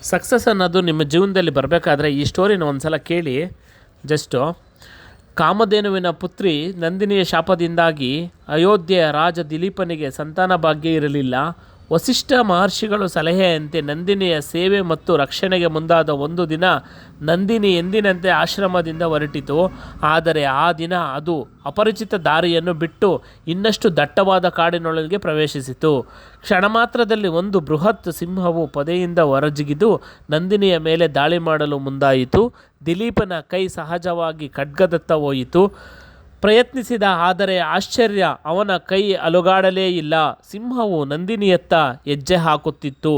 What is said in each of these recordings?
Success ಅನ್ನೋದು ನಿಮ್ಮ ಜೀವನದಲ್ಲಿ ಬರಬೇಕಾದ್ರೆ ಈ ಸ್ಟೋರಿನ ಒಂದು ಸಲ ಕೇಳಿ. ಜಸ್ಟು ಕಾಮಧೇನುವಿನ ಪುತ್ರಿ ನಂದಿನಿಯ ಶಾಪದಿಂದಾಗಿ ಅಯೋಧ್ಯೆಯ ರಾಜ ದಿಲೀಪನಿಗೆ ಸಂತಾನ ಭಾಗ್ಯ ಇರಲಿಲ್ಲ. ವಸಿಷ್ಠ ಮಹರ್ಷಿಗಳು ಸಲಹೆಯಂತೆ ನಂದಿನಿಯ ಸೇವೆ ಮತ್ತು ರಕ್ಷಣೆಗೆ ಮುಂದಾದ ಒಂದು ದಿನ ನಂದಿನಿ ಎಂದಿನಂತೆ ಆಶ್ರಮದಿಂದ ಹೊರಟಿತು. ಆದರೆ ಆ ದಿನ ಅದು ಅಪರಿಚಿತ ದಾರಿಯನ್ನು ಬಿಟ್ಟು ಇನ್ನಷ್ಟು ದಟ್ಟವಾದ ಕಾಡಿನೊಳಗೆ ಪ್ರವೇಶಿಸಿತು. ಕ್ಷಣ ಮಾತ್ರದಲ್ಲಿ ಒಂದು ಬೃಹತ್ ಸಿಂಹವು ಪೊದೆಯಿಂದ ಹೊರಜಿಗಿದು ನಂದಿನಿಯ ಮೇಲೆ ದಾಳಿ ಮಾಡಲು ಮುಂದಾಯಿತು. ದಿಲೀಪನ ಕೈ ಸಹಜವಾಗಿ ಖಡ್ಗದತ್ತ ಹೋಯಿತು. ಪ್ರಯತ್ನಿಸಿದ, ಆದರೆ ಆಶ್ಚರ್ಯ, ಅವನ ಕೈ ಅಲುಗಾಡಲೇ ಇಲ್ಲ. ಸಿಂಹವು ನಂದಿನಿಯತ್ತ ಹೆಜ್ಜೆ ಹಾಕುತ್ತಿತ್ತು.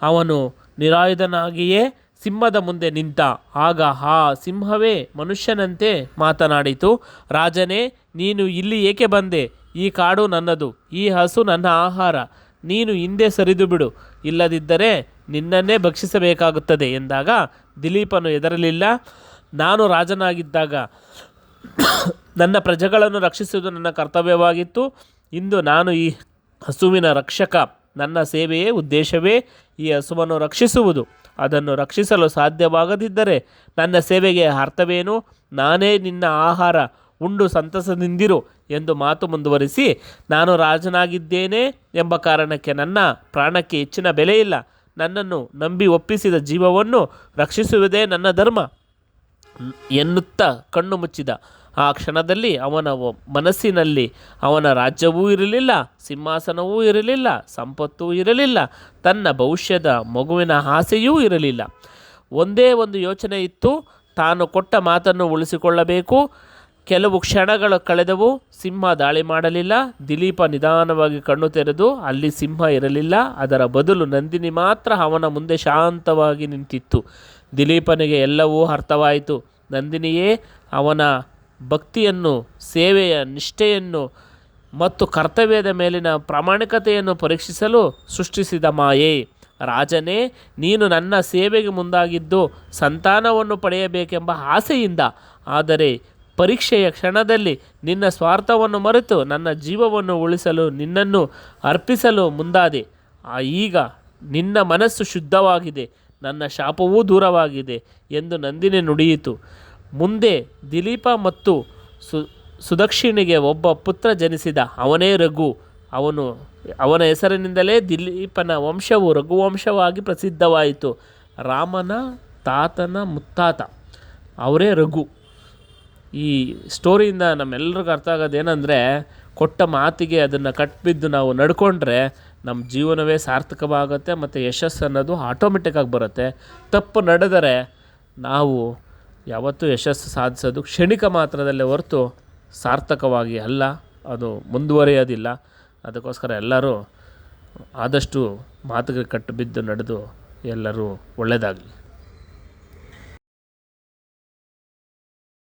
ಅವನು ನಿರಾಯುಧನಾಗಿಯೇ ಸಿಂಹದ ಮುಂದೆ ನಿಂತ. ಆಗ ಆ ಸಿಂಹವೇ ಮನುಷ್ಯನಂತೆ ಮಾತನಾಡಿತು. ರಾಜನೇ, ನೀನು ಇಲ್ಲಿ ಏಕೆ ಬಂದೆ? ಈ ಕಾಡು ನನ್ನದು, ಈ ಹಸು ನನ್ನ ಆಹಾರ. ನೀನು ಹಿಂದೆ ಸರಿದು ಬಿಡು, ಇಲ್ಲದಿದ್ದರೆ ನಿನ್ನನ್ನೇ ಭಕ್ಷಿಸಬೇಕಾಗುತ್ತದೆ ಎಂದಾಗ ದಿಲೀಪನು ಹೆದರಲಿಲ್ಲ. ನಾನು ರಾಜನಾಗಿದ್ದಾಗ ನನ್ನ ಪ್ರಜೆಗಳನ್ನು ರಕ್ಷಿಸುವುದು ನನ್ನ ಕರ್ತವ್ಯವಾಗಿತ್ತು. ಇಂದು ನಾನು ಈ ಹಸುವಿನ ರಕ್ಷಕ. ನನ್ನ ಸೇವೆಯೇ ಉದ್ದೇಶವೇ ಈ ಹಸುವನ್ನು ರಕ್ಷಿಸುವುದು. ಅದನ್ನು ರಕ್ಷಿಸಲು ಸಾಧ್ಯವಾಗದಿದ್ದರೆ ನನ್ನ ಸೇವೆಗೆ ಅರ್ಥವೇನು? ನಾನೇ ನಿನ್ನ ಆಹಾರ, ಉಂಡು ಸಂತಸದಿಂದಿರು ಎಂದು ಮಾತು ಮುಂದುವರಿಸಿ, ನಾನು ರಾಜನಾಗಿದ್ದೇನೆ ಎಂಬ ಕಾರಣಕ್ಕೆ ನನ್ನ ಪ್ರಾಣಕ್ಕೆ ಹೆಚ್ಚಿನ ಬೆಲೆ ಇಲ್ಲ. ನನ್ನನ್ನು ನಂಬಿ ಒಪ್ಪಿಸಿದ ಜೀವವನ್ನು ರಕ್ಷಿಸುವುದೇ ನನ್ನ ಧರ್ಮ ಎನ್ನುತ್ತಾ ಕಣ್ಣು ಮುಚ್ಚಿದ. ಆ ಕ್ಷಣದಲ್ಲಿ ಅವನ ಮನಸ್ಸಿನಲ್ಲಿ ಅವನ ರಾಜ್ಯವೂ ಇರಲಿಲ್ಲ, ಸಿಂಹಾಸನವೂ ಇರಲಿಲ್ಲ, ಸಂಪತ್ತೂ ಇರಲಿಲ್ಲ, ತನ್ನ ಭವಿಷ್ಯದ ಮಗುವಿನ ಆಸೆಯೂ ಇರಲಿಲ್ಲ. ಒಂದೇ ಒಂದು ಯೋಚನೆ ಇತ್ತು, ತಾನು ಕೊಟ್ಟ ಮಾತನ್ನು ಉಳಿಸಿಕೊಳ್ಳಬೇಕು. ಕೆಲವು ಕ್ಷಣಗಳು ಕಳೆದವು. ಸಿಂಹ ದಾಳಿ ಮಾಡಲಿಲ್ಲ. ದಿಲೀಪ ನಿಧಾನವಾಗಿ ಕಣ್ಣು ತೆರೆದು ಅಲ್ಲಿ ಸಿಂಹ ಇರಲಿಲ್ಲ. ಅದರ ಬದಲು ನಂದಿನಿ ಮಾತ್ರ ಅವನ ಮುಂದೆ ಶಾಂತವಾಗಿ ನಿಂತಿತ್ತು. ದಿಲೀಪನಿಗೆ ಎಲ್ಲವೂ ಅರ್ಥವಾಯಿತು. ನಂದಿನಿಯೇ ಅವನ ಭಕ್ತಿಯನ್ನು, ಸೇವೆಯ ನಿಷ್ಠೆಯನ್ನು ಮತ್ತು ಕರ್ತವ್ಯದ ಮೇಲಿನ ಪ್ರಾಮಾಣಿಕತೆಯನ್ನು ಪರೀಕ್ಷಿಸಲು ಸೃಷ್ಟಿಸಿದ ಮಾಯೆ. ರಾಜನೇ, ನೀನು ನನ್ನ ಸೇವೆಗೆ ಮುಂದಾಗಿದ್ದು ಸಂತಾನವನ್ನು ಪಡೆಯಬೇಕೆಂಬ ಆಸೆಯಿಂದ. ಆದರೆ ಪರೀಕ್ಷೆಯ ಕ್ಷಣದಲ್ಲಿ ನಿನ್ನ ಸ್ವಾರ್ಥವನ್ನು ಮರೆತು ನನ್ನ ಜೀವವನ್ನು ಉಳಿಸಲು ನಿನ್ನನ್ನು ಅರ್ಪಿಸಲು ಮುಂದಾದೆ. ಈಗ ನಿನ್ನ ಮನಸ್ಸು ಶುದ್ಧವಾಗಿದೆ, ನನ್ನ ಶಾಪವೂ ದೂರವಾಗಿದೆ ಎಂದು ನಂದಿನಿ ನುಡಿಯಿತು. ಮುಂದೆ ದಿಲೀಪ ಮತ್ತು ಸುದಕ್ಷಿಣಿಗೆ ಒಬ್ಬ ಪುತ್ರ ಜನಿಸಿದ. ಅವನೇ ರಘು. ಅವನ ಹೆಸರಿನಿಂದಲೇ ದಿಲೀಪನ ವಂಶವು ರಘುವಂಶವಾಗಿ ಪ್ರಸಿದ್ಧವಾಯಿತು. ರಾಮನ ತಾತನ ಮುತ್ತಾತ ಅವರೇ ರಘು. ಈ ಸ್ಟೋರಿಯಿಂದ ನಮ್ಮೆಲ್ಲರಿಗೂ ಅರ್ಥ ಆಗೋದೇನೆಂದರೆ, ಕೊಟ್ಟ ಮಾತಿಗೆ ಅದನ್ನು ಕಟ್ಟಿಬಿದ್ದು ನಾವು ನಡ್ಕೊಂಡ್ರೆ ನಮ್ಮ ಜೀವನವೇ ಸಾರ್ಥಕವಾಗುತ್ತೆ ಮತ್ತು ಯಶಸ್ಸು ಅನ್ನೋದು ಆಟೋಮೆಟಿಕ್ಕಾಗಿ ಬರುತ್ತೆ. ತಪ್ಪು ನಡೆದರೆ ನಾವು ಯಾವತ್ತೂ ಯಶಸ್ಸು ಸಾಧಿಸೋದು ಕ್ಷಣಿಕ ಮಾತ್ರದಲ್ಲೇ ಹೊರತು ಸಾರ್ಥಕವಾಗಿ ಅಲ್ಲ, ಅದು ಮುಂದುವರಿಯೋದಿಲ್ಲ. ಅದಕ್ಕೋಸ್ಕರ ಎಲ್ಲರೂ ಆದಷ್ಟು ಮಾತುಗೆ ಕಟ್ಟು ಬಿದ್ದು ನಡೆದು ಎಲ್ಲರೂ ಒಳ್ಳೆಯದಾಗಲಿ.